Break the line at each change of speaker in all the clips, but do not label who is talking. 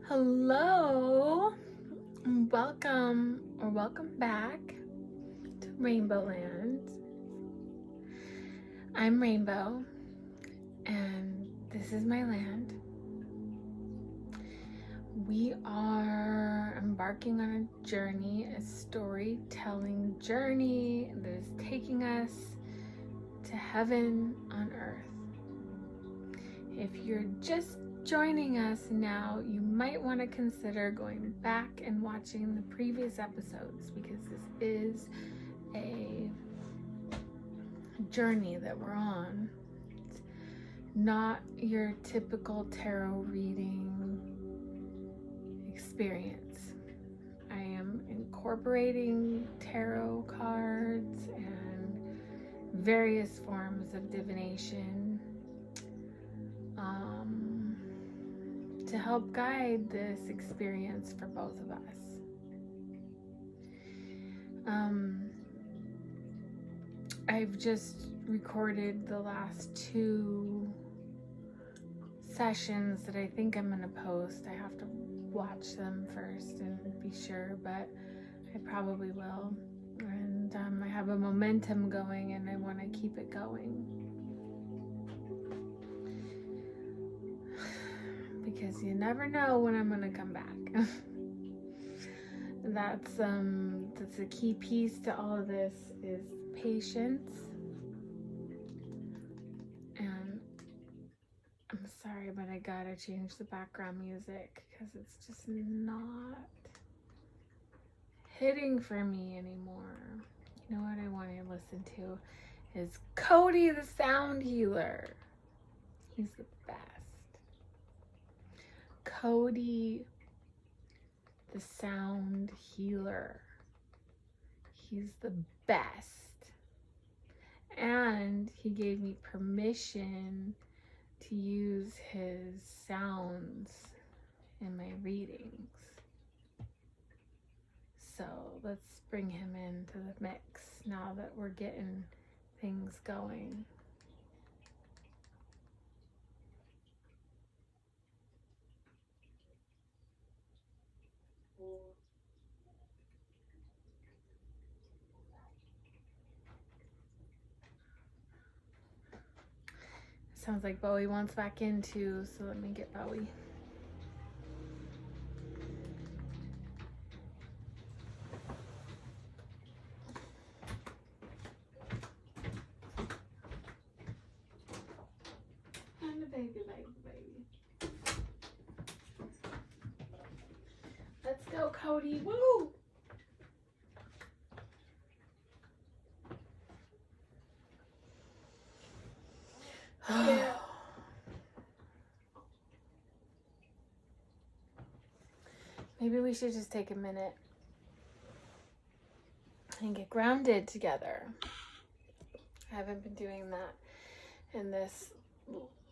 Hello, welcome back to Rainbow Land. I'm Rainbow, and this is my land. We are embarking on a journey, a storytelling journey that is taking us to heaven on earth. If you're just joining us now, you might want to consider going back and watching the previous episodes because this is a journey that we're on. It's not your typical tarot reading experience. I am incorporating tarot cards and various forms of divination to help guide this experience for both of us. I've just recorded the last 2 sessions that I think I'm gonna post. I have to watch them first and be sure, but I probably will. And I have a momentum going and I want to keep it going. Because you never know when I'm gonna come back. That's a key piece to all of this is patience. And I'm sorry, but I gotta change the background music because it's just not hitting for me anymore. You know what I want to listen to is Cody the Sound Healer. He's the best. Cody the Sound Healer. He's the best. And he gave me permission to use his sounds in my readings. So let's bring him into the mix now that we're getting things going. Sounds like Bowie wants back in too, so let me get Bowie. And the baby. Let's go, Cody. Woo! Yeah. Maybe we should just take a minute and get grounded together. I haven't been doing that in this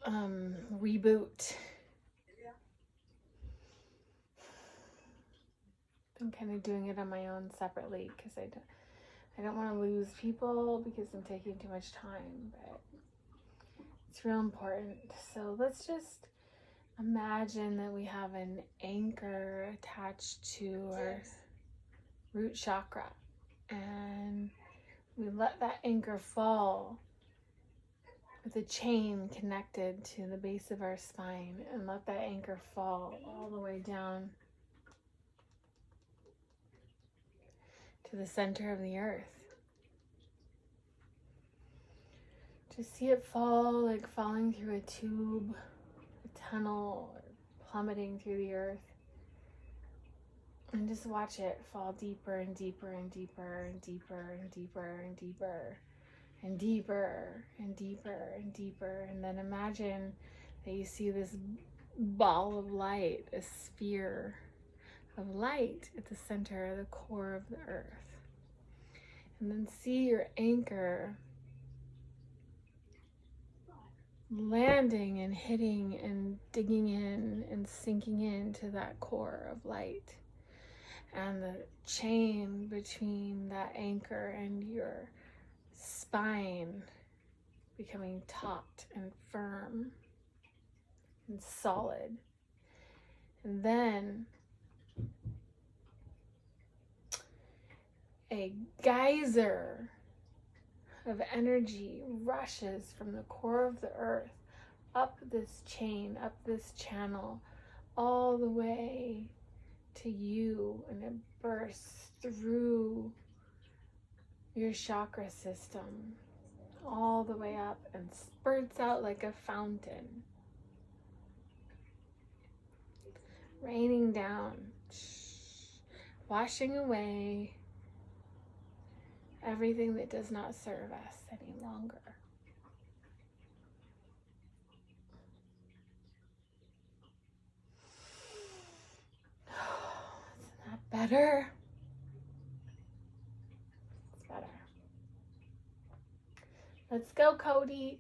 reboot. I'm kind of doing it on my own separately because I don't want to lose people because I'm taking too much time, but it's real important. So let's just imagine that we have an anchor attached to our root chakra, and we let that anchor fall with a chain connected to the base of our spine, and let that anchor fall all the way down to the center of the earth. Just see it fall, like falling through a tube, a tunnel, or plummeting through the earth. And just watch it fall deeper and deeper and deeper and deeper and deeper and deeper and deeper and deeper and deeper. And then imagine that you see this ball of light, a sphere of light at the center of the core of the earth. And then see your anchor landing and hitting and digging in and sinking into that core of light. And the chain between that anchor and your spine becoming taut and firm and solid. And then a geyser of energy rushes from the core of the earth up this chain, up this channel, all the way to you, and it bursts through your chakra system all the way up and spurts out like a fountain, raining down, washing away everything that does not serve us any longer. Isn't that better? It's better. Let's go, Cody.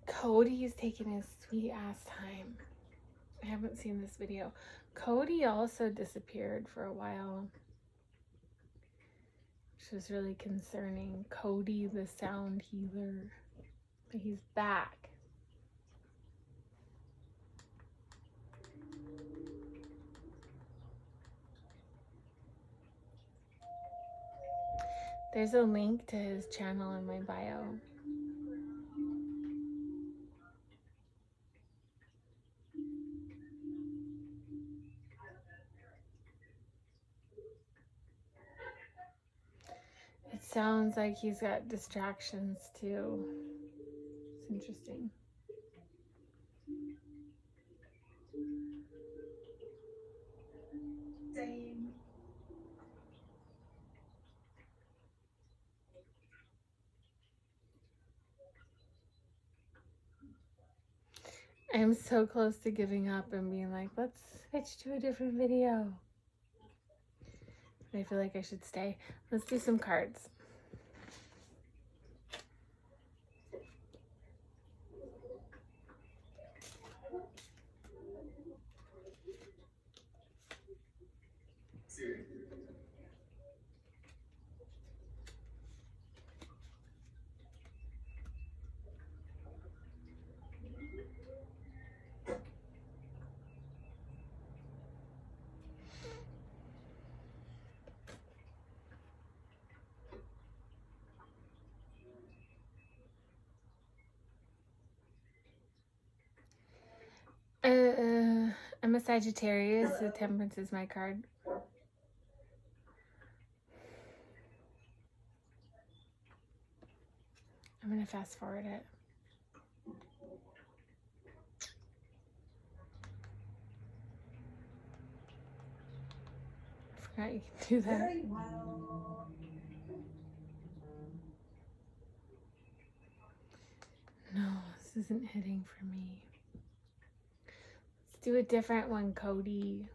Cody is taking his sweet ass time. I haven't seen this video. Cody also disappeared for a while, which was really concerning. Cody the sound healer. But he's back. There's a link to his channel in my bio. It sounds like he's got distractions too. It's interesting.
Same.
I'm so close to giving up and being like, let's switch to a different video. But I feel like I should stay. Let's do some cards. I'm a Sagittarius, so Temperance is my card. I'm gonna fast forward it. I forgot you can do that.
Very well.
No, this isn't hitting for me. Let's do a different one, Cody.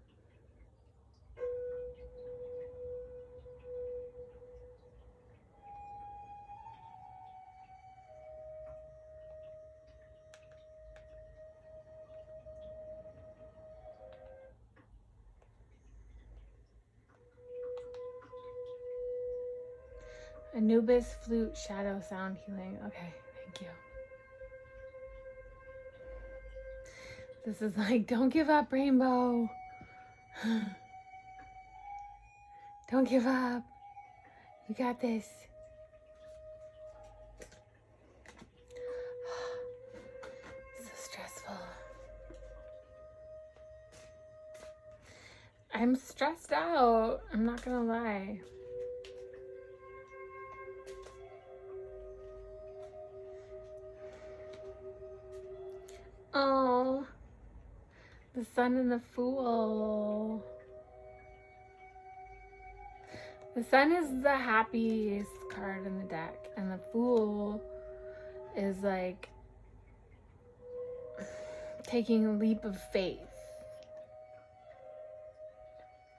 Anubis flute shadow sound healing. Okay, thank you. This is like, don't give up, Rainbow. Don't give up. You got this. So stressful. I'm stressed out. I'm not gonna lie. Oh, the Sun and the Fool. The Sun is the happiest card in the deck, and the Fool is like taking a leap of faith.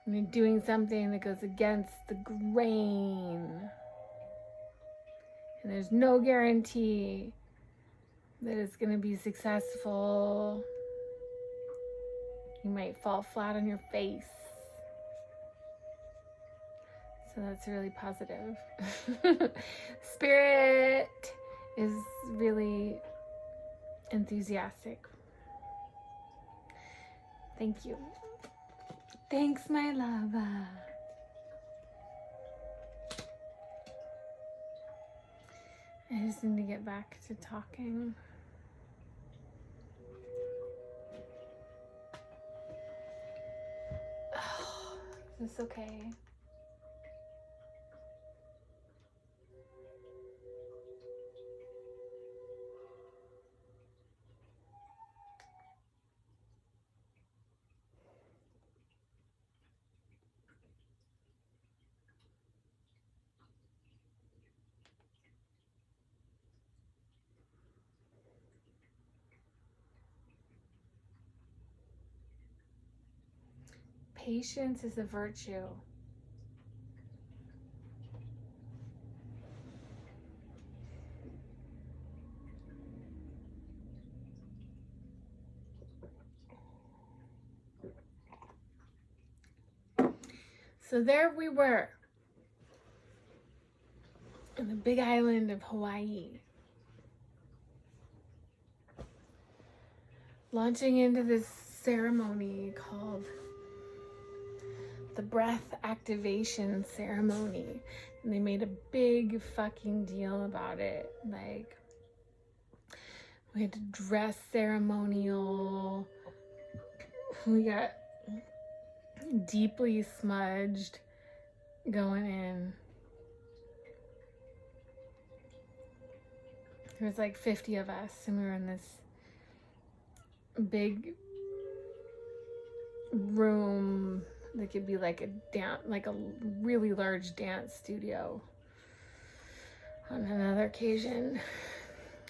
And you're doing something that goes against the grain. And there's no guarantee that it's going to be successful. You might fall flat on your face. So that's really positive. Spirit is really enthusiastic. Thank you. Thanks, my lava. I just need to get back to talking. Oh, is this okay? Patience is a virtue. So there we were on the big island of Hawaii, launching into this ceremony called the breath activation ceremony. And they made a big fucking deal about it. Like, we had to dress ceremonial. We got deeply smudged going in. There was like 50 of us, and we were in this big room that could be like a really large dance studio on another occasion.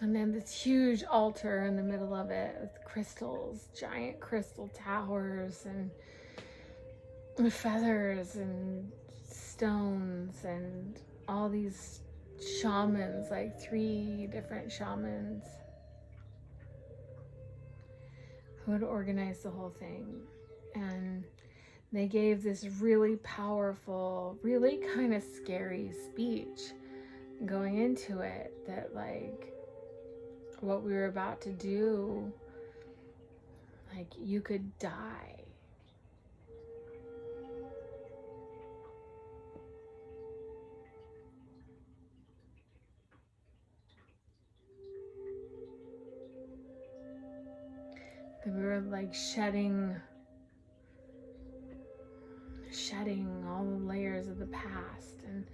And then this huge altar in the middle of it with crystals, giant crystal towers, and feathers and stones, and all these shamans, like 3 different shamans who would organize the whole thing. And they gave this really powerful, really kind of scary speech going into it, that like what we were about to do, like you could die. That we were like shedding all the layers of the past. And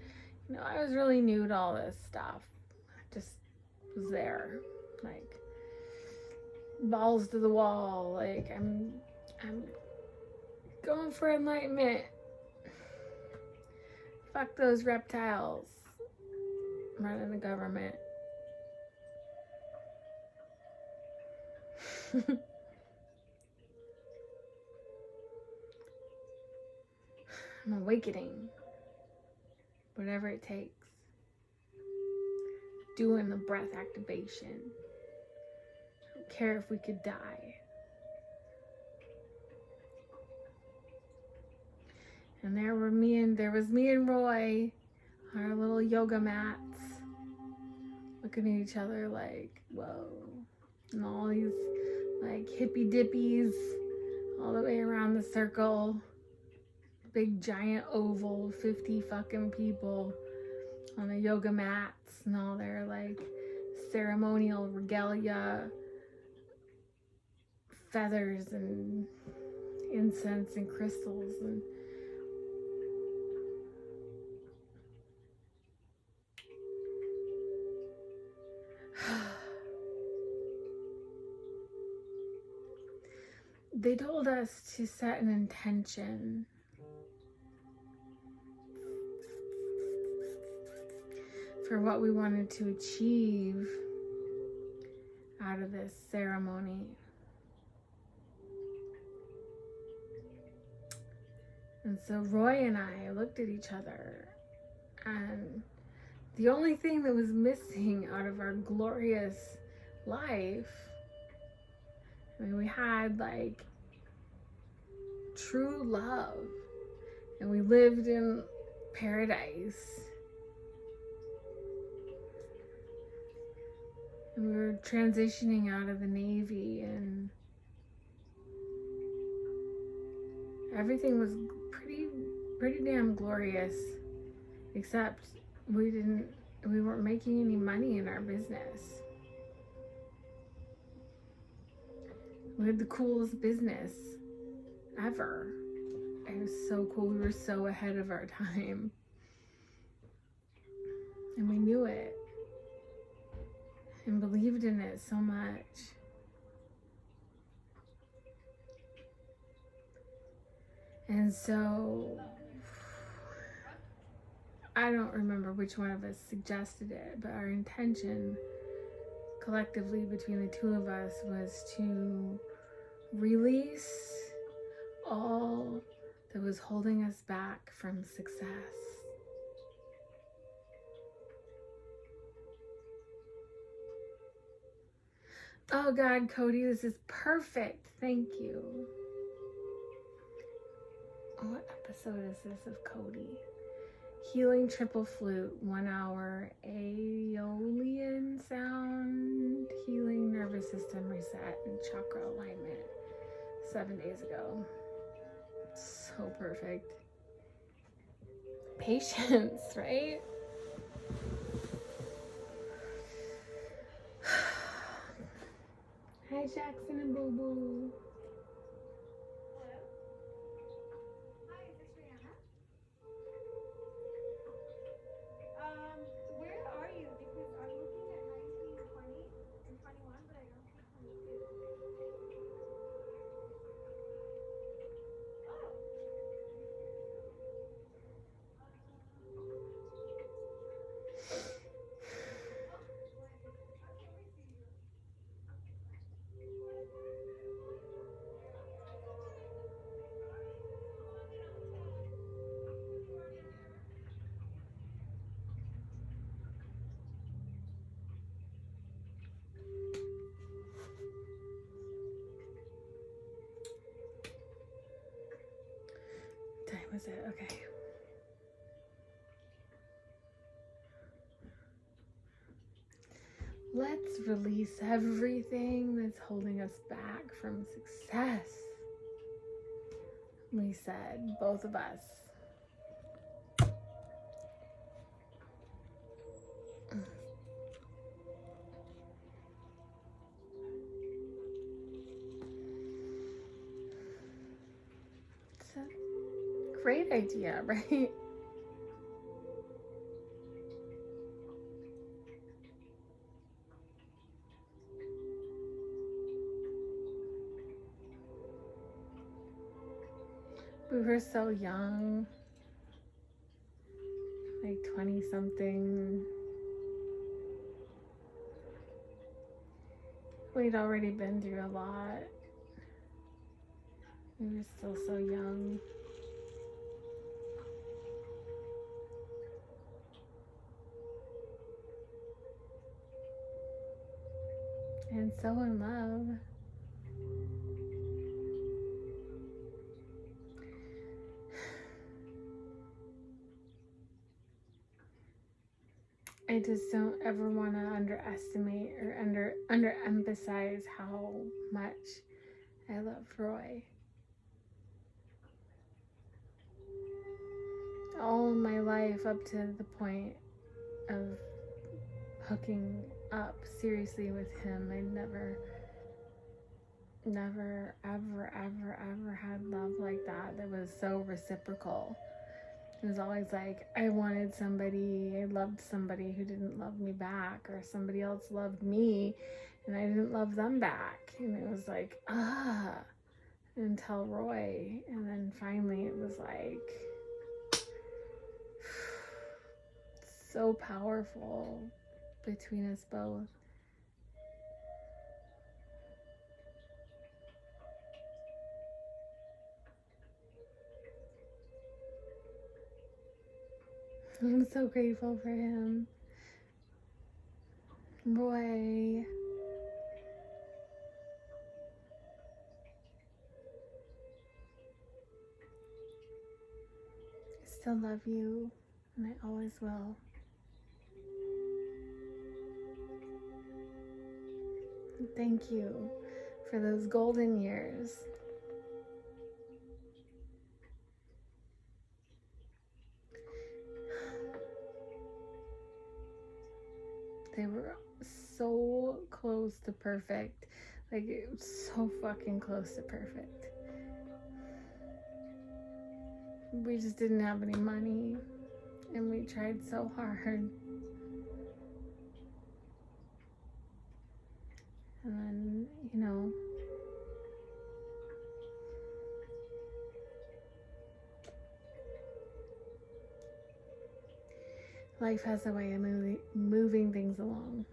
you know, I was really new to all this stuff. I just was there, like balls to the wall, like I'm going for enlightenment. Fuck those reptiles running the government. I'm awakening, whatever it takes. Doing the breath activation. I don't care if we could die. And there was me and Roy on our little yoga mats, looking at each other like, whoa. And all these like hippy dippies all the way around the circle. Big giant oval, 50 fucking people on the yoga mats and all their like ceremonial regalia, feathers and incense and crystals. And they told us to set an intention for what we wanted to achieve out of this ceremony. And so Roy and I looked at each other, and the only thing that was missing out of our glorious life, I mean, we had like true love. And we lived in paradise. And we were transitioning out of the Navy, and everything was pretty damn glorious, except we weren't making any money in our business. We had the coolest business ever. It was so cool. We were so ahead of our time. And we knew it. And believed in it so much. And so, I don't remember which one of us suggested it, but our intention collectively between the two of us was to release all that was holding us back from success. Oh God, Cody, this is perfect. Thank you. What episode is this of Cody? Healing triple flute, 1 hour Aeolian sound, healing nervous system reset, and chakra alignment 7 days ago. So perfect. Patience, right? Hi, Jackson and Boo Boo.
Hello? Hi, is this Rihanna? Where are you? Because I'm looking at 19, 20, and 21, but I don't see 22. Oh.
What time was it? Okay. Let's release everything that's holding us back from success. We said, both of us. It's a great idea, right? We were so young, like 20 something. We'd already been through a lot. We were still so young. And so in love. I just don't ever want to underestimate or underemphasize how much I love Roy. All my life up to the point of hooking up seriously with him, I never, ever had love like that was so reciprocal. It was always like I wanted somebody, I loved somebody who didn't love me back, or somebody else loved me and I didn't love them back. And it was like, until Roy. And then finally it was like so powerful between us both. I'm so grateful for him. Roy. still love you, and I always will. And thank you for those golden years. They were so close to perfect. Like, it was so fucking close to perfect. We just didn't have any money, and we tried so hard. And then, you know, life has a way of moving things along.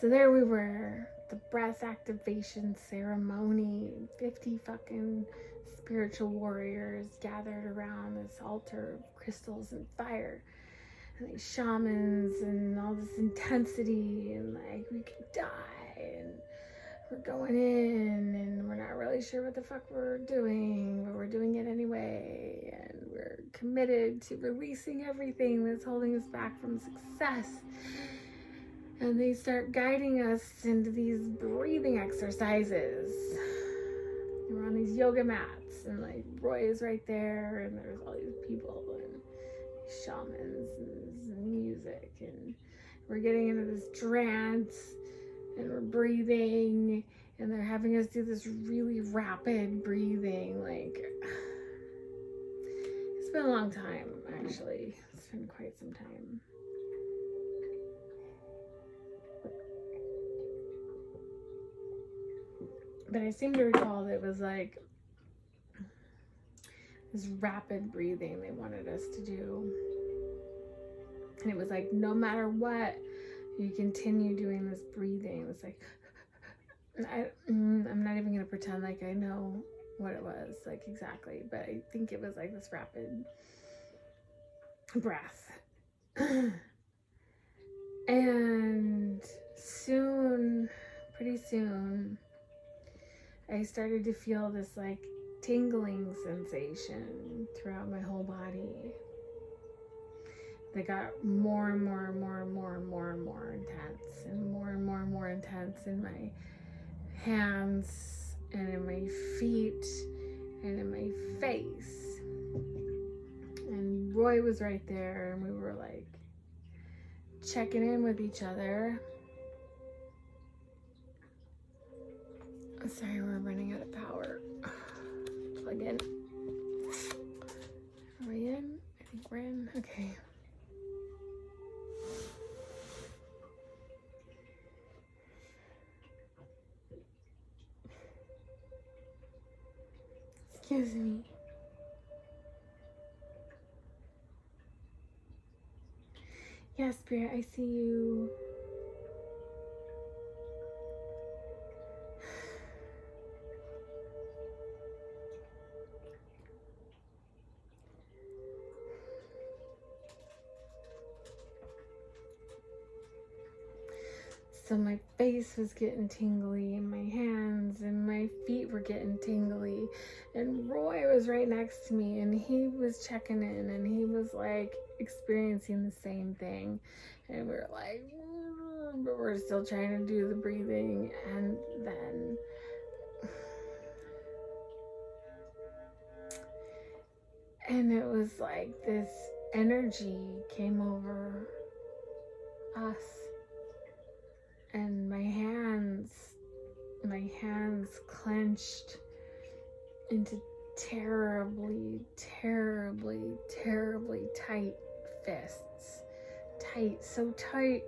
So there we were, the breath activation ceremony, 50 fucking spiritual warriors gathered around this altar of crystals and fire, and these shamans and all this intensity, and like, we could die, and we're going in, and we're not really sure what the fuck we're doing, but we're doing it anyway, and we're committed to releasing everything that's holding us back from success. And they start guiding us into these breathing exercises. And we're on these yoga mats, and like Roy is right there, and there's all these people and shamans and music, and we're getting into this trance, and we're breathing, and they're having us do this really rapid breathing. Like, it's been a long time, actually. It's been quite some time. But I seem to recall that it was like this rapid breathing they wanted us to do. And it was like, no matter what, you continue doing this breathing. It was like, I'm not even going to pretend like I know what it was, like exactly. But I think it was like this rapid breath. And pretty soon, I started to feel this like tingling sensation throughout my whole body. They got more and more and more and more and more and more intense, and more and more and more intense in my hands and in my feet and in my face. And Roy was right there, and we were like checking in with each other. Sorry, we're running out of power. Plug in. Are we in? I think we're in. Okay. Excuse me. Yes, Spirit, I see you. So my face was getting tingly, and my hands and my feet were getting tingly, and Roy was right next to me, and he was checking in, and he was like experiencing the same thing, and we were like, but we're still trying to do the breathing. And then it was like this energy came over us. And my hands clenched into terribly, terribly, terribly tight fists. So tight.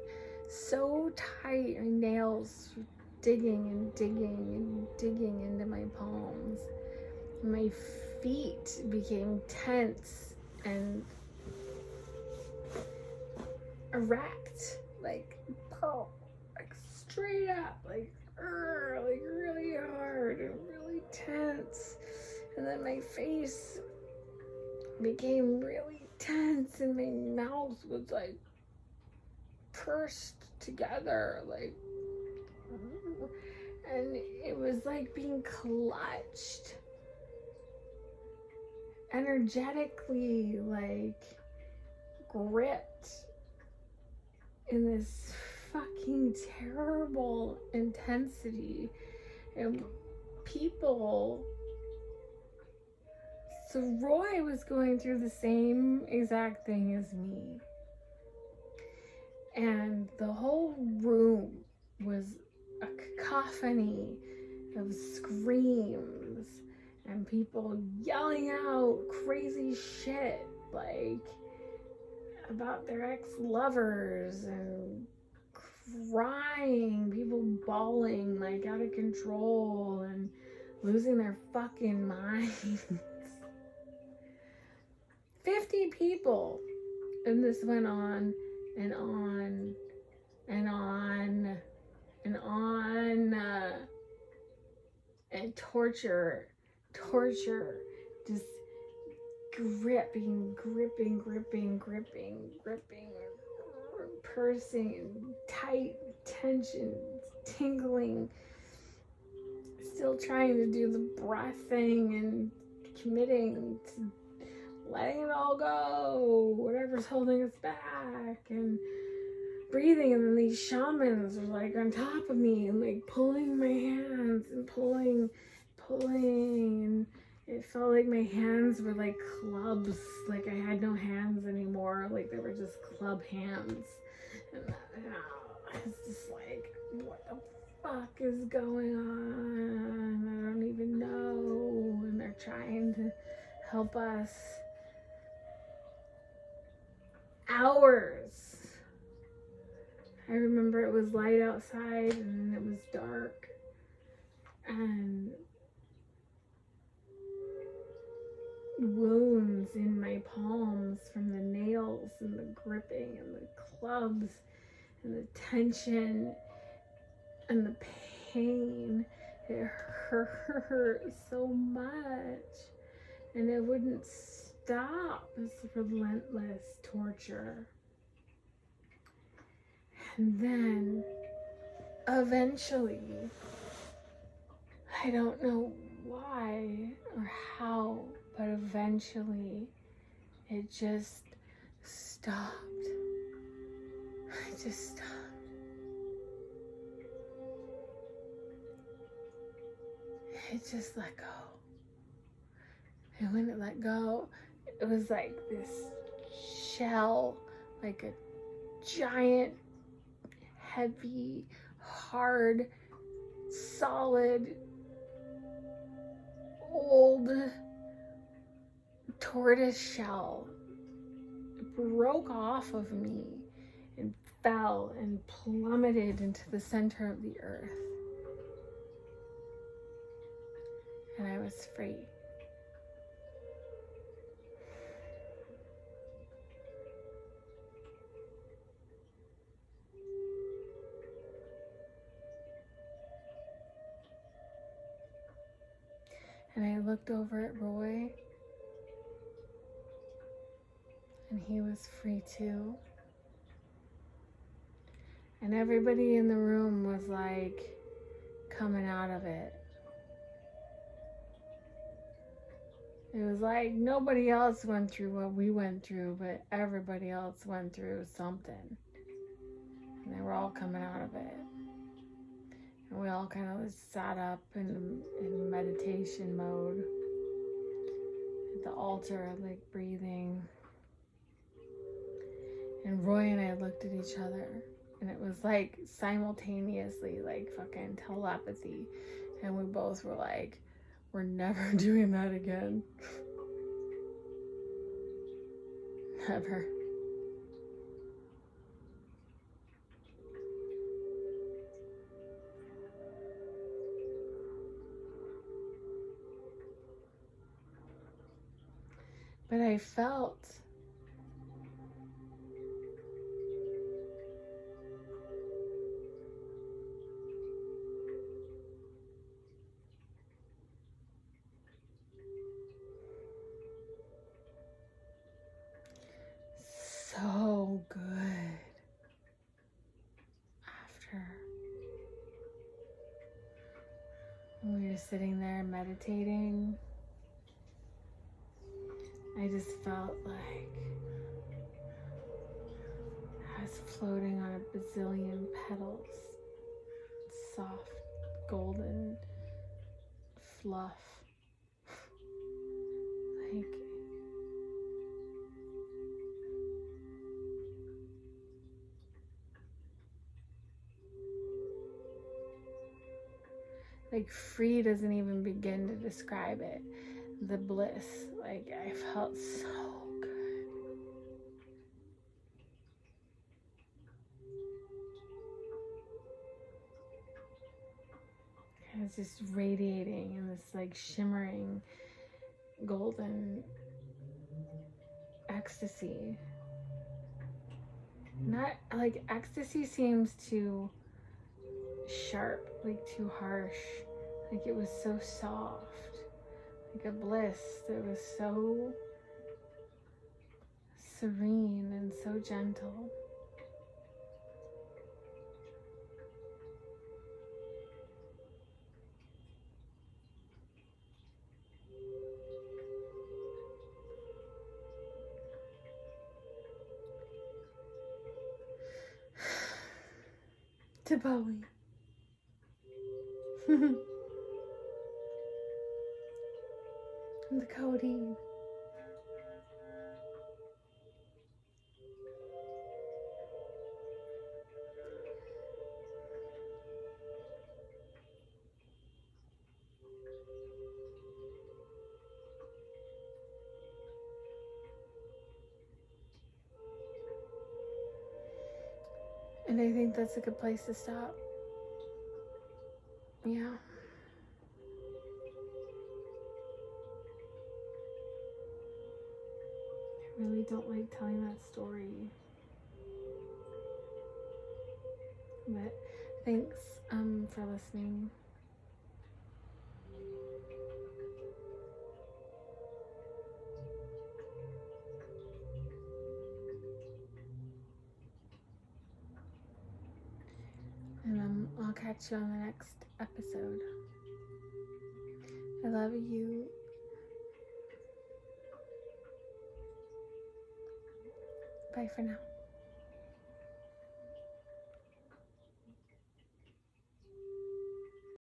My nails digging and digging and digging into my palms. My feet became tense and erect, like straight up, like really hard and really tense. And then my face became really tense, and my mouth was like pursed together, like, and it was like being clutched energetically like gripped in this fucking terrible intensity. And people, so Roy was going through the same exact thing as me, and the whole room was a cacophony of screams and people yelling out crazy shit like about their ex-lovers and crying, people bawling like out of control and losing their fucking minds. 50 people, and this went on and on and on and on, and torture, just gripping, pursing, tight tension, tingling, still trying to do the breath thing and committing to letting it all go, whatever's holding us back, and breathing. And then these shamans were like on top of me and like pulling my hands and pulling, and it felt like my hands were like clubs, like I had no hands anymore, like they were just club hands. And it's just like, what the fuck is going on? I don't even know. And they're trying to help us. Hours. I remember it was light outside and it was dark, and wounds in my palms from the nails and the gripping and the clubs and the tension and the pain. It hurt so much, and it wouldn't stop. This relentless torture. And then eventually, I don't know why or how, but eventually it just stopped. It just stopped. It just let go. And when it let go, it was like this shell, like a giant, heavy, hard, solid, old tortoise shell. It broke off of me and fell and plummeted into the center of the earth. And I was free. And I looked over at Roy, and he was free too. And everybody in the room was like coming out of it. It was like nobody else went through what we went through, but everybody else went through something. And they were all coming out of it. And we all kind of sat up in meditation mode at the altar, like breathing. And Roy and I looked at each other, and it was like simultaneously, like fucking telepathy. And we both were like, we're never doing that again. Never. But I felt so good after we were sitting there meditating. I just felt like I was floating on a bazillion petals, soft golden fluff. Like free doesn't even begin to describe it. The bliss, like I felt so good. I was just radiating in this like shimmering golden ecstasy. Not like ecstasy seems too sharp, like too harsh. Like it was so soft, like a bliss that was so serene and so gentle. To Bowie. And the codeine. And I think that's a good place to stop. Yeah. I really don't like telling that story. But thanks for listening. And I'll catch you on the next episode. I love you. Bye for now.